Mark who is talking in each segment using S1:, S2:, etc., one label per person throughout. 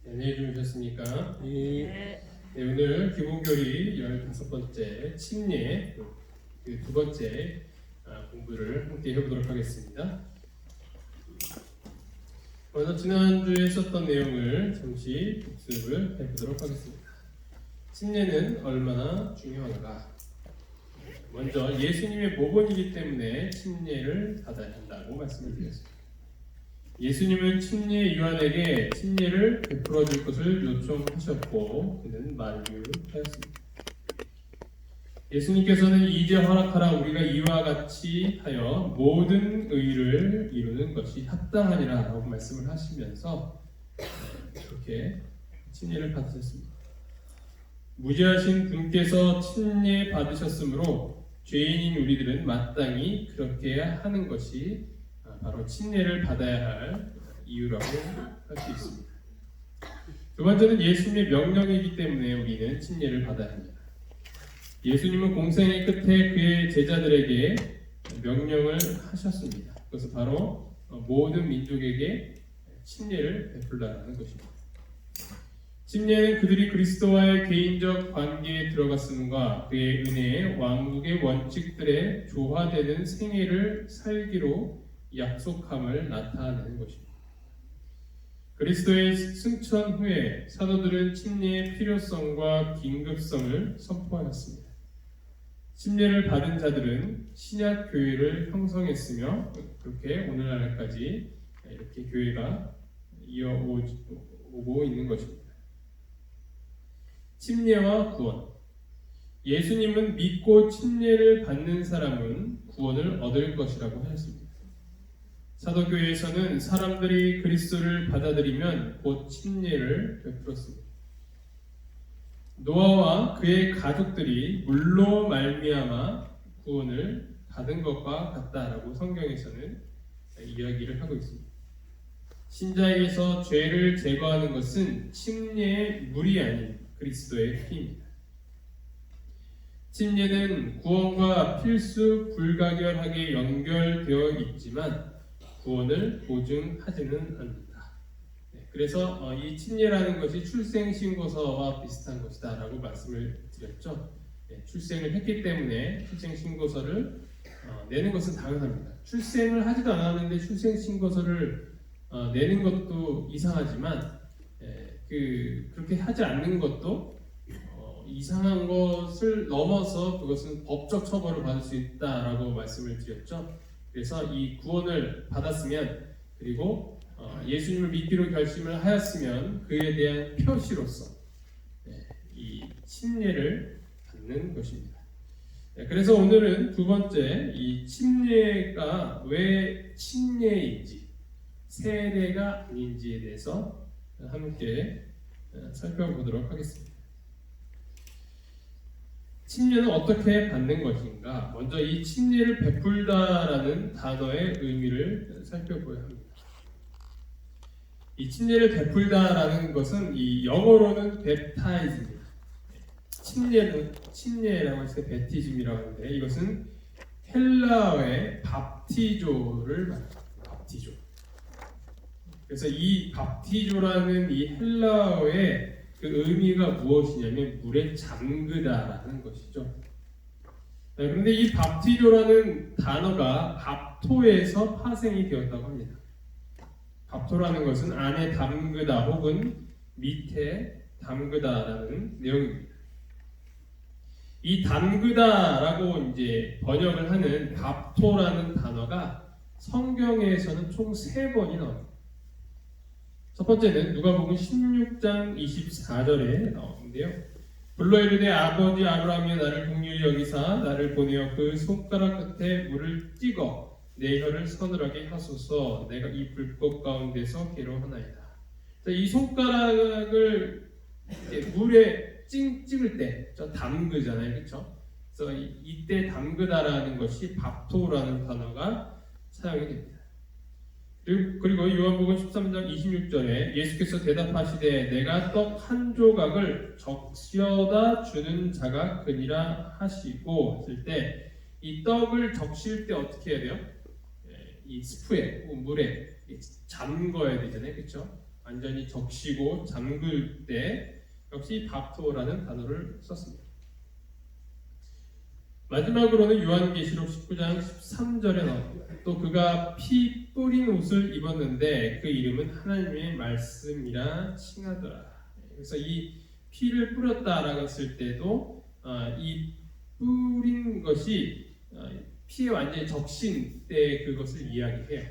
S1: 안녕히 주무셨습니까?
S2: 네.
S1: 네, 오늘 기본교리 15번째 침례 그 두 번째 공부를 함께 해보도록 하겠습니다. 먼저 지난주에 썼던 내용을 잠시 복습을 해보도록 하겠습니다. 침례는 얼마나 중요한가? 먼저 예수님의 모본이기 때문에 침례를 받아야 한다고 말씀을 드렸습니다. 예수님은 침례 요한에게 침례를 베풀어 줄 것을 요청하셨고 그는 만류하였습니다. 예수님께서는 이제 허락하라 우리가 이와 같이 하여 모든 의를 이루는 것이 합당하니라 라고 말씀을 하시면서 그렇게 침례를 받으셨습니다. 무죄하신 분께서 침례 받으셨으므로 죄인인 우리들은 마땅히 그렇게 하는 것이 바로 침례를 받아야 할 이유라고 할 수 있습니다. 두 번째는 예수님의 명령이기 때문에 우리는 침례를 받아야 합니다. 예수님은 공생의 끝에 그의 제자들에게 명령을 하셨습니다. 그것은 바로 모든 민족에게 침례를 베풀라는 것입니다. 침례는 그들이 그리스도와의 개인적 관계에 들어갔음과 그의 은혜에 왕국의 원칙들에 조화되는 생애를 살기로 약속함을 나타내는 것입니다. 그리스도의 승천 후에 사도들은 침례의 필요성과 긴급성을 선포하였습니다. 침례를 받은 자들은 신약 교회를 형성했으며 그렇게 오늘날까지 이렇게 교회가 이어오고 있는 것입니다. 침례와 구원. 예수님은 믿고 침례를 받는 사람은 구원을 얻을 것이라고 하였습니다. 사도교회에서는 사람들이 그리스도를 받아들이면 곧 침례를 베풀었습니다. 노아와 그의 가족들이 물로 말미암아 구원을 받은 것과 같다라고 성경에서는 이야기를 하고 있습니다. 신자에게서 죄를 제거하는 것은 침례의 물이 아닌 그리스도의 피입니다. 침례는 구원과 필수 불가결하게 연결되어 있지만 구원을 보증하지는 않는다. 그래서 이 침례라는 것이 출생신고서와 비슷한 것이다 라고 말씀을 드렸죠. 출생을 했기 때문에 출생신고서를 내는 것은 당연합니다. 출생을 하지도 않았는데 출생신고서를 내는 것도 이상하지만 그렇게 하지 않는 것도 이상한 것을 넘어서 그것은 법적 처벌을 받을 수 있다라고 말씀을 드렸죠. 그래서 이 구원을 받았으면 그리고 예수님을 믿기로 결심을 하였으면 그에 대한 표시로서 이 침례를 받는 것입니다. 그래서 오늘은 두 번째 이 침례가 왜 침례인지 세례가 아닌지에 대해서 함께 살펴보도록 하겠습니다. 침례는 어떻게 받는 것인가? 먼저 이 침례를 베풀다라는 단어의 의미를 살펴보아야 합니다. 이 침례를 베풀다라는 것은 이 영어로는 baptize입니다. 침례라고 해서 베티즘이라고 하는데 이것은 헬라어의 밥티조를 말합니다. 밥티조. 그래서 이 밥티조라는 이 헬라어의 그 의미가 무엇이냐면 물에 잠그다라는 것이죠. 그런데 이 밥티조라는 단어가 밥토에서 파생이 되었다고 합니다. 밥토라는 것은 안에 담그다 혹은 밑에 담그다라는 내용입니다. 이 담그다라고 이제 번역을 하는 밥토라는 단어가 성경에서는 총 3번이 나옵니다. 첫 번째는 누가복음 16장 24절에 나오는데요. 불러 이르되 아버지 아브라함이 나를 긍휼히 여기사 나를 보내어 그 손가락 끝에 물을 찍어 내 혀를 서늘하게 하소서 내가 이 불꽃 가운데서 괴로워하나이다. 이 손가락을 물에 찍을 때 담그잖아요, 그렇죠? 그래서 이때 담그다라는 것이 밥토라는 단어가 사용이 됩니다. 그리고 요한복음 13장 26절에 예수께서 대답하시되 내가 떡 한 조각을 적셔다 주는 자가 그니라 하시고 했을 때 이 떡을 적실 때 어떻게 해야 돼요? 이 스프에 물에 잠궈야 되잖아요, 그렇죠? 완전히 적시고 잠글 때 역시 밥토라는 단어를 썼습니다. 마지막으로는 요한계시록 19장 13절에 나옵니다. 또 그가 피 뿌린 옷을 입었는데 그 이름은 하나님의 말씀이라 칭하더라. 그래서 이 피를 뿌렸다라고 했을 때도 이 뿌린 것이 피에 완전히 적신 때 그것을 이야기해요.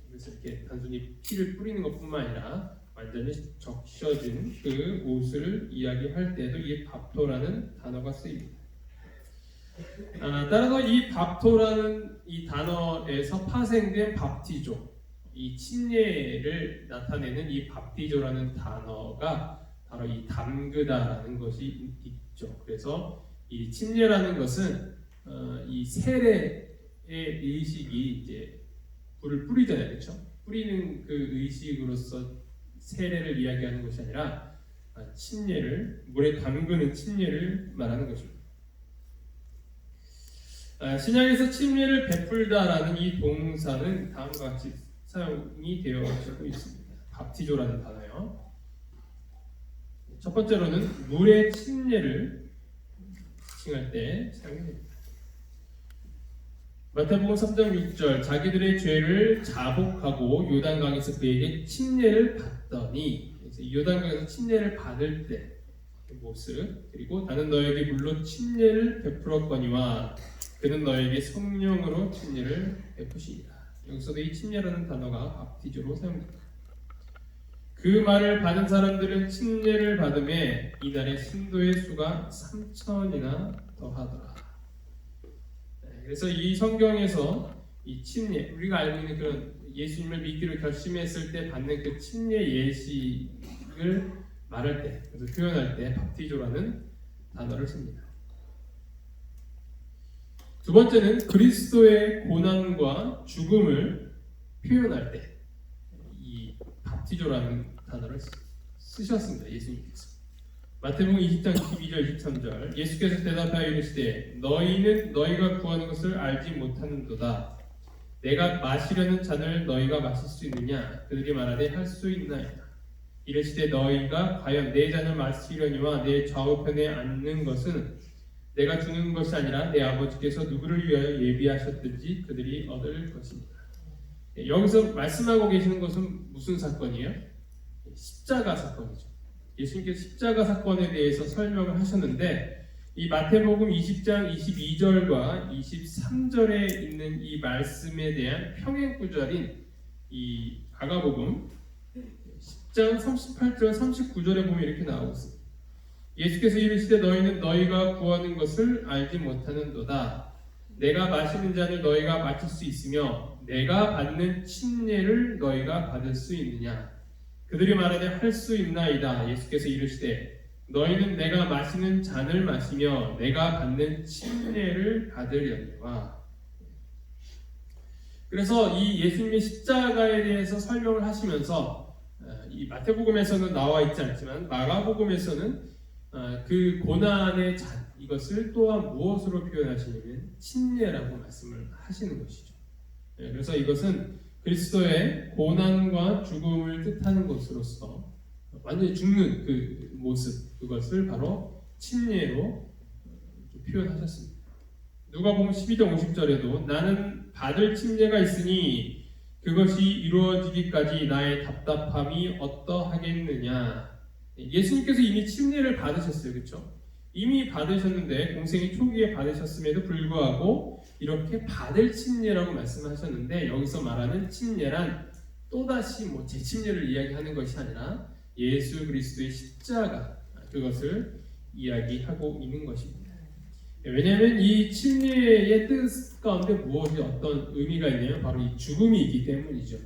S1: 그래서 이렇게 단순히 피를 뿌리는 것뿐만 아니라 완전히 적셔진 그 옷을 이야기할 때도 이 밥토라는 단어가 쓰입니다. 따라서 이 밥토라는 이 단어에서 파생된 밥티조, 이 침례를 나타내는 이 밥티조라는 단어가 바로 이 담그다라는 것이 있죠. 그래서 이 침례라는 것은 이 세례의 의식이 이제 불을 뿌리잖아요, 그렇죠? 뿌리는 그 의식으로서 세례를 이야기하는 것이 아니라 침례를 물에 담그는 침례를 말하는 것입니다. 신약에서 침례를 베풀다라는 이 동사는 다음과 같이 사용이 되어지고 있습니다. 밥티조라는 단어요. 첫 번째로는 물의 침례를 칭할 때 사용됩니다. 마태복음 3장 6절 자기들의 죄를 자복하고 요단강에서 그에게 침례를 받더니 요단강에서 침례를 받을 때 그 모습 그리고 나는 너에게 물로 침례를 베풀었거니와 그는 너에게 성령으로 침례를 베푸시리라. 여기서도 이 침례라는 단어가 밥티조로 사용됩니다. 그 말을 받은 사람들은 침례를 받음에 이날의 신도의 수가 3,000이나 더하더라. 그래서 이 성경에서 이 침례, 우리가 알고 있는 그런 예수님을 믿기로 결심했을 때 받는 그 침례 예식을 말할 때, 그래서 표현할 때 밥티조라는 단어를 씁니다. 두 번째는 그리스도의 고난과 죽음을 표현할 때 이 밥티조라는 단어를 쓰셨습니다. 예수님께서. 마태복음 20장 22절 23절 예수께서 대답하여 이르시되 너희는 너희가 구하는 것을 알지 못하는도다. 내가 마시려는 잔을 너희가 마실 수 있느냐? 그들이 말하되 할 수 있나이다. 이르시되 너희가 과연 내 잔을 마시려니와 내 좌우편에 앉는 것은 내가 주는 것이 아니라 내 아버지께서 누구를 위하여 예비하셨든지 그들이 얻을 것입니다. 여기서 말씀하고 계시는 것은 무슨 사건이에요? 십자가 사건이죠. 예수님께서 십자가 사건에 대해서 설명을 하셨는데 이 마태복음 20장 22절과 23절에 있는 이 말씀에 대한 평행 구절인 이 마가복음 10장 38절 39절에 보면 이렇게 나오고 있습니다. 예수께서 이르시되 너희는 너희가 구하는 것을 알지 못하는도다. 내가 마시는 잔을 너희가 마실 수 있으며 내가 받는 침례를 너희가 받을 수 있느냐? 그들이 말하되 할 수 있나이다. 예수께서 이르시되 너희는 내가 마시는 잔을 마시며 내가 받는 침례를 받으려니와. 그래서 이 예수님의 십자가에 대해서 설명을 하시면서 이 마태복음에서는 나와 있지 않지만 마가복음에서는 그 고난의 잔 이것을 또한 무엇으로 표현하시냐면 침례라고 말씀을 하시는 것이죠. 그래서 이것은 그리스도의 고난과 죽음을 뜻하는 것으로서 완전히 죽는 그 모습 그것을 바로 침례로 표현하셨습니다. 누가복음 12장 50절에도 나는 받을 침례가 있으니 그것이 이루어지기까지 나의 답답함이 어떠하겠느냐. 예수님께서 이미 침례를 받으셨어요. 그렇죠? 이미 받으셨는데 공생의 초기에 받으셨음에도 불구하고 이렇게 받을 침례라고 말씀하셨는데 여기서 말하는 침례란 또다시 재침례를 이야기하는 것이 아니라 예수 그리스도의 십자가 그것을 이야기하고 있는 것입니다. 왜냐하면 이 침례의 뜻 가운데 무엇이 어떤 의미가 있냐면 바로 이 죽음이 있기 때문이죠.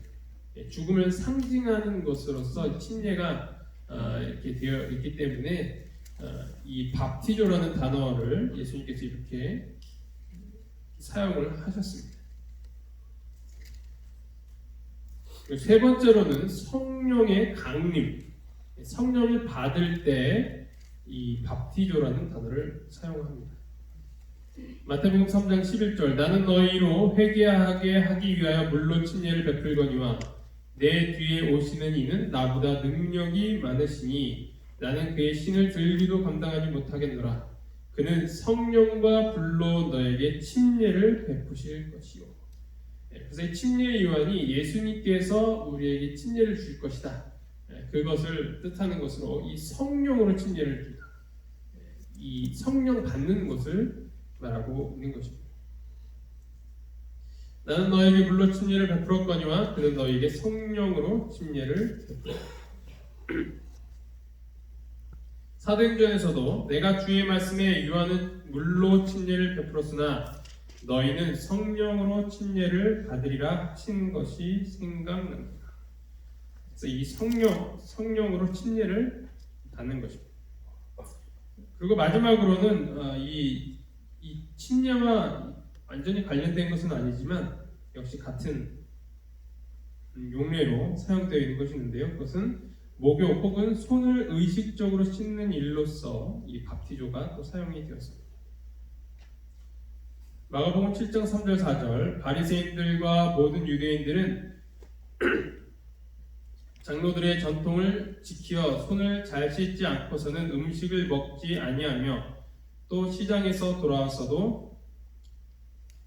S1: 죽음을 상징하는 것으로서 침례가 이렇게 되어 있기 때문에 이 밥티조라는 단어를 예수님께서 이렇게 사용을 하셨습니다. 세 번째로는 성령의 강림, 성령을 받을 때 이 밥티조라는 단어를 사용합니다. 마태복음 3장 11절 나는 너희로 회개하게 하기 위하여 물로 침례를 베풀거니와 내 뒤에 오시는 이는 나보다 능력이 많으시니 나는 그의 신을 들기도 감당하지 못하겠노라. 그는 성령과 불로 너에게 침례를 베푸실 것이요. 그래서 이 침례 요한이 예수님께서 우리에게 침례를 줄 것이다. 그것을 뜻하는 것으로 이 성령으로 침례를 준다. 이 성령 받는 것을 말하고 있는 것입니다. 나는 너에게 물로 침례를 베풀었거니와 그는 너에게 성령으로 침례를 베풀었다. 사도행전에서도 내가 주의 말씀에 요한은 물로 침례를 베풀었으나 너희는 성령으로 침례를 받으리라 하신 것이 생각납니다. 그래서 이 성령으로 침례를 받는 것입니다. 그리고 마지막으로는 이 침례와 완전히 관련된 것은 아니지만 역시 같은 용례로 사용되어 있는 것이 있는데요. 그것은 목욕 혹은 손을 의식적으로 씻는 일로서 이 밥티조가 또 사용이 되었습니다. 마가복음 7장 3절 4절 바리새인들과 모든 유대인들은 장로들의 전통을 지켜 손을 잘 씻지 않고서는 음식을 먹지 아니하며 또 시장에서 돌아왔어도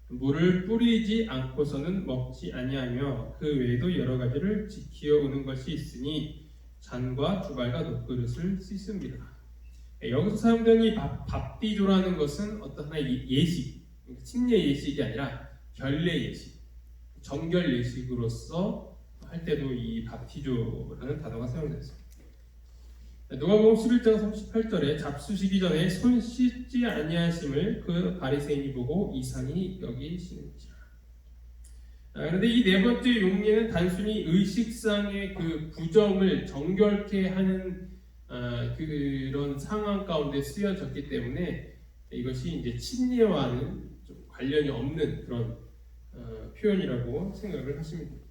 S1: 물을 뿌리지 않고서는 먹지 아니하며 그 외에도 여러 가지를 지키어 오는 것이 있으니 잔과 주발과 놋그릇을 씻습니다. 여기서 사용되는 이 밥디조라는 것은 어떤 하나의 예식, 침례 예식이 아니라 결례 예식, 정결 예식으로서 할 때도 이 밥티조라는 단어가 사용됐습니다. 누가복음 11장 38절에 잡수시기 전에 손 씻지 아니하심을 그 바리새인이 보고 이상히 여기시는지라. 그런데 이 네 번째 용례는 단순히 의식상의 그 부정을 정결케 하는 그런 상황 가운데 쓰여졌기 때문에 이것이 이제 침례와는 좀 관련이 없는 그런 표현이라고 생각을 하시면 됩니다.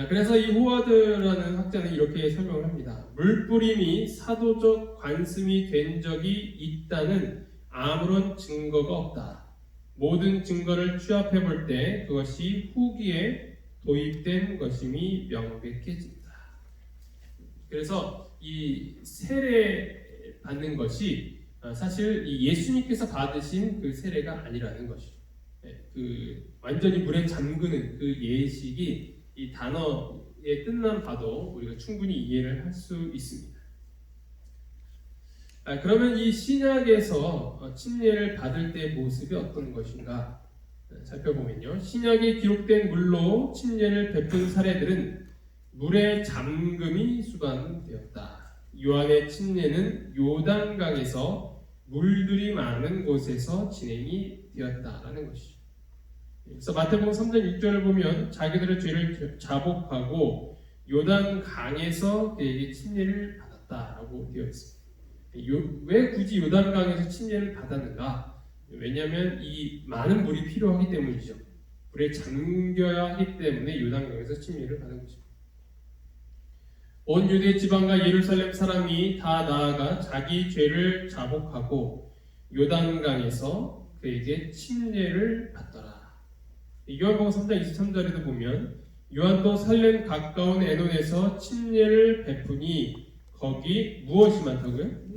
S1: 그래서 이 호와드라는 학자는 이렇게 설명을 합니다. 물뿌림이 사도적 관습이 된 적이 있다는 아무런 증거가 없다. 모든 증거를 취합해 볼 때 그것이 후기에 도입된 것임이 명백해진다. 그래서 이 세례 받는 것이 사실 이 예수님께서 받으신 그 세례가 아니라는 것이죠. 그 완전히 물에 잠그는 그 예식이 이 단어의 뜻만 봐도 우리가 충분히 이해를 할 수 있습니다. 그러면 이 신약에서 침례를 받을 때의 모습이 어떤 것인가 살펴보면요. 신약에 기록된 물로 침례를 베푼 사례들은 물의 잠금이 수반되었다. 요한의 침례는 요단강에서 물들이 많은 곳에서 진행이 되었다라는 것이죠. 그래서 마태복음 3장 6절을 보면 자기들의 죄를 자복하고 요단강에서 그에게 침례를 받았다라고 되어 있습니다. 왜 굳이 요단강에서 침례를 받았는가? 왜냐하면 이 많은 물이 필요하기 때문이죠. 물에 잠겨야 하기 때문에 요단강에서 침례를 받은 것입니다. 온 유대 지방과 예루살렘 사람이 다 나아가 자기 죄를 자복하고 요단강에서 그에게 침례를 받더라. 요한복음 3장 23절에도 보면 요한도 살렘 가까운 에논에서 침례를 베푸니 거기 무엇이 많다고요?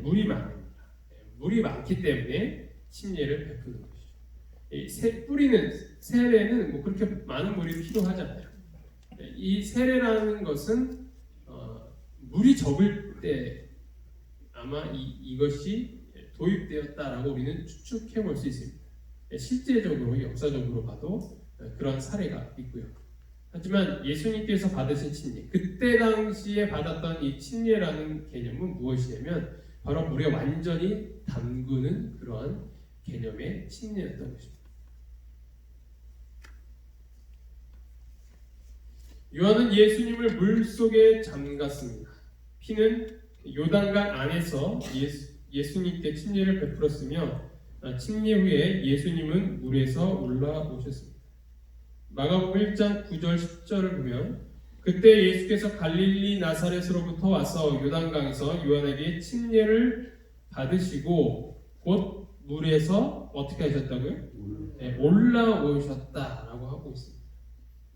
S1: 물이 많습니다. 물이 많기 때문에 침례를 베푸는 것이죠. 뿌리는 세례는 뭐 그렇게 많은 물이 필요하지 않아요. 이 세례라는 것은 물이 적을 때 아마 이것이 도입되었다라고 우리는 추측해 볼 수 있습니다. 실제적으로 역사적으로 봐도 그런 사례가 있고요. 하지만 예수님께서 받으신 침례, 그때 당시에 받았던 이 침례라는 개념은 무엇이냐면 바로 물에 완전히 담그는 그러한 개념의 침례였던 것입니다. 요한은 예수님을 물속에 잠갔습니다. 피는 요단강 안에서 예수님께 침례를 베풀었으며 침례 후에 예수님은 물에서 올라오셨습니다. 마가복음 1장 9절 10절을 보면 그때 예수께서 갈릴리 나사렛으로부터 와서 요단강에서 요한에게 침례를 받으시고 곧 물에서 어떻게 하셨다고요? 올라오셨다라고 하고 있습니다.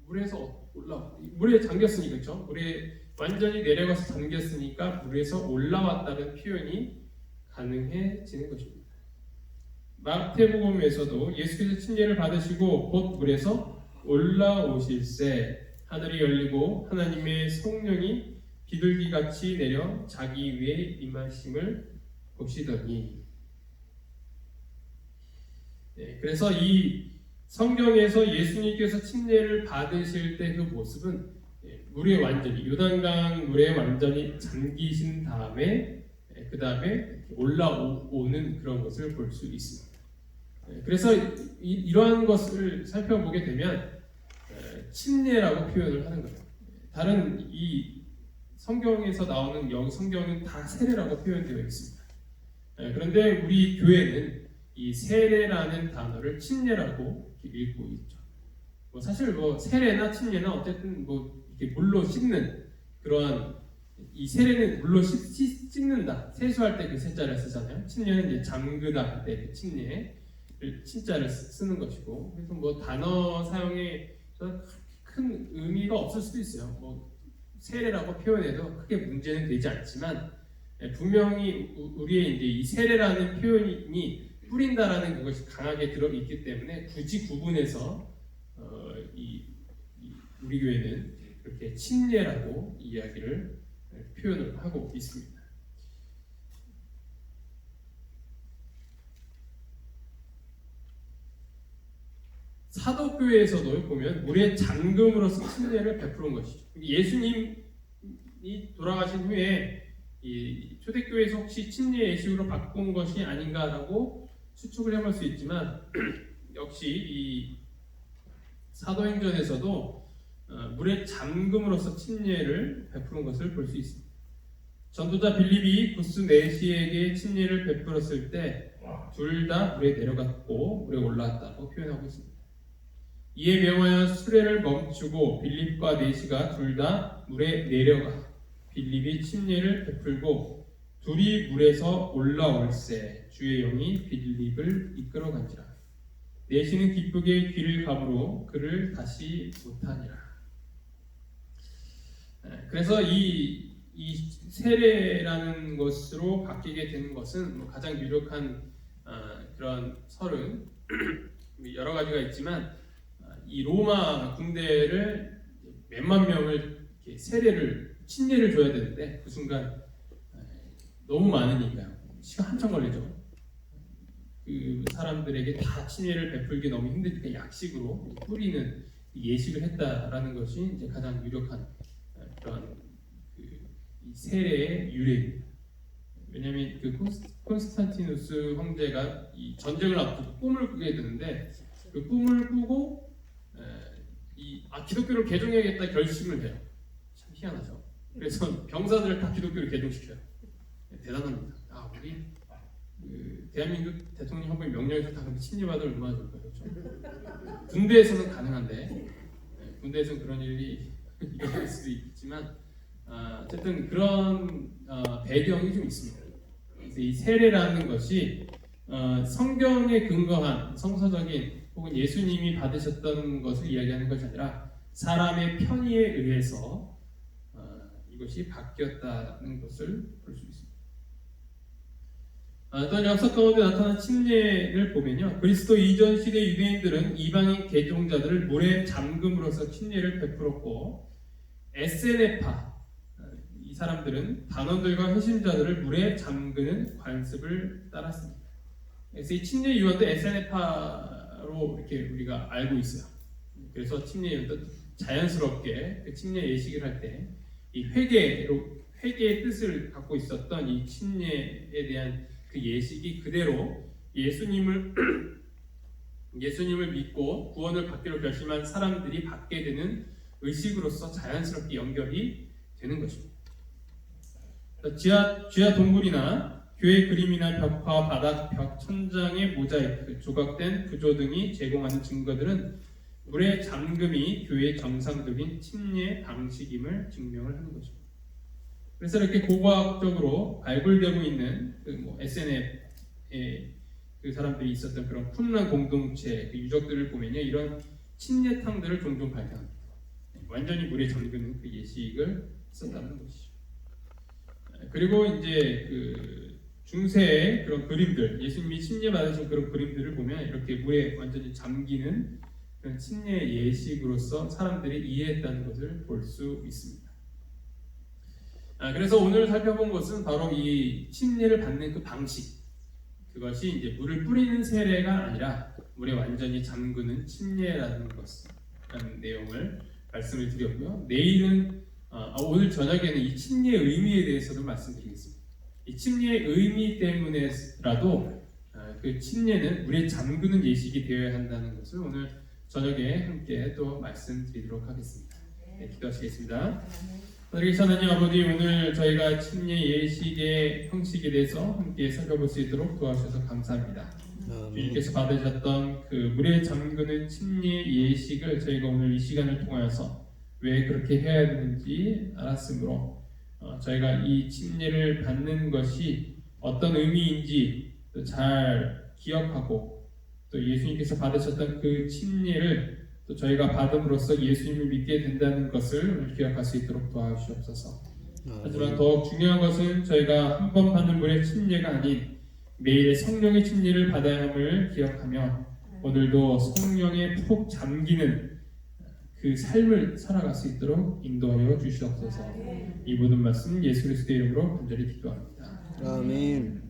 S1: 물에서 물에 잠겼으니까 그렇죠? 물에 완전히 내려가서 잠겼으니까 물에서 올라왔다는 표현이 가능해지는 것입니다. 마태복음에서도 예수께서 침례를 받으시고 곧 물에서 올라오실새 하늘이 열리고 하나님의 성령이 비둘기같이 내려 자기 위에 임하심을 보시더니 그래서 이 성경에서 예수님께서 침례를 받으실 때 그 모습은 물에 완전히 요단강 물에 완전히 잠기신 다음에 그 다음에 올라오는 그런 것을 볼 수 있습니다. 그래서 이러한 것을 살펴보게 되면 침례라고 표현을 하는 거예요. 다른 이 성경에서 나오는 성경은 다 세례라고 표현되어 있습니다. 그런데 우리 교회는 이 세례라는 단어를 침례라고 읽고 있죠. 사실 세례나 침례나 어쨌든 이렇게 물로 씻는 그러한 이 세례는 물로 씻는다. 세수할 때 그 세자를 쓰잖아요. 침례는 이제 잠그다 할 때 그 침례를 침자를 쓰는 것이고, 그래서 단어 사용에 큰 의미가 없을 수도 있어요. 세례라고 표현해도 크게 문제는 되지 않지만 분명히 우리의 이제 이 세례라는 표현이 뿌린다라는 그것이 강하게 들어있기 때문에 굳이 구분해서 우리 교회는 그렇게 침례라고 이야기를 표현을 하고 있습니다. 사도교회에서도 보면 물의 잠금으로써 침례를 베푸는 것이죠. 예수님이 돌아가신 후에 이 초대교회에서 혹시 침례 예식으로 바꾼 것이 아닌가라고 추측을 해볼 수 있지만 역시 이 사도행전에서도 물의 잠금으로써 침례를 베푸는 것을 볼 수 있습니다. 전도자 빌립이 구스 네시에게 침례를 베풀었을 때 둘 다 물에 내려갔고 물에 올라왔다고 표현하고 있습니다. 이에 명하여 수레를 멈추고 빌립과 네시가 둘 다 물에 내려가 빌립이 침례를 베풀고 둘이 물에서 올라올새 주의 영이 빌립을 이끌어간지라. 네시는 기쁘게 귀를 감으로 그를 다시 못하니라. 그래서 이 세례라는 것으로 바뀌게 되는 것은 가장 유력한 그런 설은 여러 가지가 있지만 이 로마 군대를 몇만 명을 침례를 줘야 되는데 그 순간 너무 많으니까요. 시간 한참 걸리죠. 그 사람들에게 다 침례를 베풀기 너무 힘드니까 약식으로 뿌리는 예식을 했다라는 것이 이제 가장 유력한 그런 이 세례의 유래입니다. 왜냐하면 그 콘스탄티누스 황제가 이 전쟁을 앞두고 꿈을 꾸게 되는데 그 꿈을 꾸고 기독교를 개종해야겠다 결심을 해요. 참 희한하죠. 그래서 병사들을 다 기독교를 개종시켜요. 대단합니다. 우리 대한민국 대통령 한 분이 명령해서 다 그렇게 침례받으면 얼마나 좋을까요? 그렇죠? 군대에서는 가능한데 군대에서는 그런 일이 일어날 수도 있지만 어쨌든 그런 배경이 좀 있습니다. 그래서 이 세례라는 것이 성경에 근거한 성서적인 혹은 예수님이 받으셨던 것을 이야기하는 것이 아니라 사람의 편의에 의해서 이것이 바뀌었다는 것을 볼 수 있습니다. 또한 역사 가운데 나타난 침례를 보면요, 그리스도 이전 시대 유대인들은 이방인 개종자들을 물에 잠금으로써 침례를 베풀었고 에세네파 이 사람들은 단원들과 회심자들을 물에 잠그는 관습을 따랐습니다. 그래서 이 침례 유언도 에세네파로 이렇게 우리가 알고 있어요. 그래서 침례 유언도 자연스럽게 그 침례 예식을 할 때 이 회개의 뜻을 갖고 있었던 이 침례에 대한 그 예식이 그대로 예수님을 믿고 구원을 받기로 결심한 사람들이 받게 되는 의식으로서 자연스럽게 연결이 되는 것입니다. 지하 동굴이나 교회 그림이나 벽화, 바닥, 벽, 천장의 모자이크, 조각된 구조 등이 제공하는 증거들은 물의 잠금이 교회의 정상적인 침례 방식임을 증명을 하는 것입니다. 그래서 이렇게 고고학적으로 발굴되고 있는 SNF의 그 사람들이 있었던 그런 쿰란 공동체 그 유적들을 보면요, 이런 침례탕들을 종종 발견합니다. 완전히 물에 잠그는 그 예식을 썼다는 것이죠. 그리고 이제 그 중세의 그런 그림들, 예수님이 침례 받으신 그런 그림들을 보면 이렇게 물에 완전히 잠기는 그런 침례 예식으로서 사람들이 이해했다는 것을 볼 수 있습니다. 그래서 오늘 살펴본 것은 바로 이 침례를 받는 그 방식, 그것이 이제 물을 뿌리는 세례가 아니라 물에 완전히 잠그는 침례라는 것이라는 내용을 말씀을 드렸고요. 내일은 오늘 저녁에는 이 침례의 의미에 대해서도 말씀드리겠습니다. 이 침례의 의미 때문에라도 그 침례는 물에 잠그는 예식이 되어야 한다는 것을 오늘 저녁에 함께 또 말씀드리도록 하겠습니다. 네, 기도하시겠습니다. 하나님 아버지, 오늘 저희가 침례 예식의 형식에 대해서 함께 살펴볼 수 있도록 도와주셔서 감사합니다. 주님께서 받으셨던 그 물에 잠그는 침례 예식을 저희가 오늘 이 시간을 통하여서 왜 그렇게 해야 되는지 알았으므로 저희가 이 침례를 받는 것이 어떤 의미인지 잘 기억하고 또 예수님께서 받으셨던 그 침례를 또 저희가 받음으로써 예수님을 믿게 된다는 것을 기억할 수 있도록 도와주시옵소서. 하지만 더욱 중요한 것은 저희가 한 번 받는 물의 침례가 아닌 매일의 성령의 침례를 받아야 함을 기억하며 오늘도 성령에 푹 잠기는 그 삶을 살아갈 수 있도록 인도하여 주시옵소서. 이 모든 말씀 예수 그리스도의 이름으로 간절히 기도합니다.
S2: 아멘.